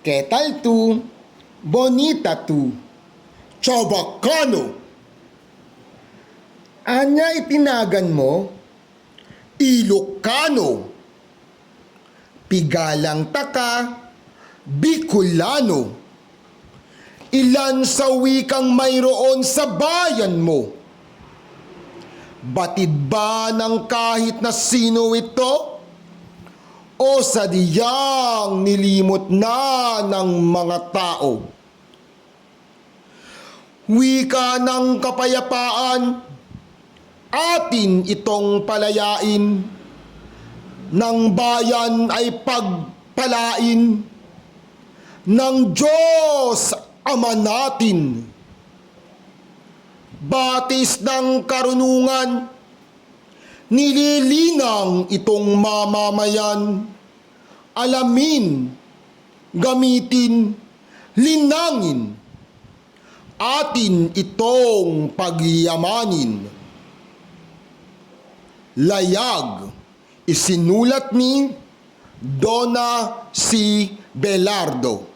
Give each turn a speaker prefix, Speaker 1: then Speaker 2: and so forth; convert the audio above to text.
Speaker 1: ¿Qué tal tú? Bonita tú. Chabacano. Anya itinagan mo? Ilocano. Pigalang taka, Bicolano. Ilan sa wikang mayroon sa bayan mo? Batid ba ng kahit na sino ito? O sadyang nilimot na ng mga tao? Wika ng kapayapaan, atin itong palayain, ng bayan ay pagpalain ng Diyos Ama natin. Batis ng karunungan, nililinang itong mamamayan, alamin, gamitin, linangin, atin itong pagyamanin. Layag, isinulat ni Donna C. Belardo.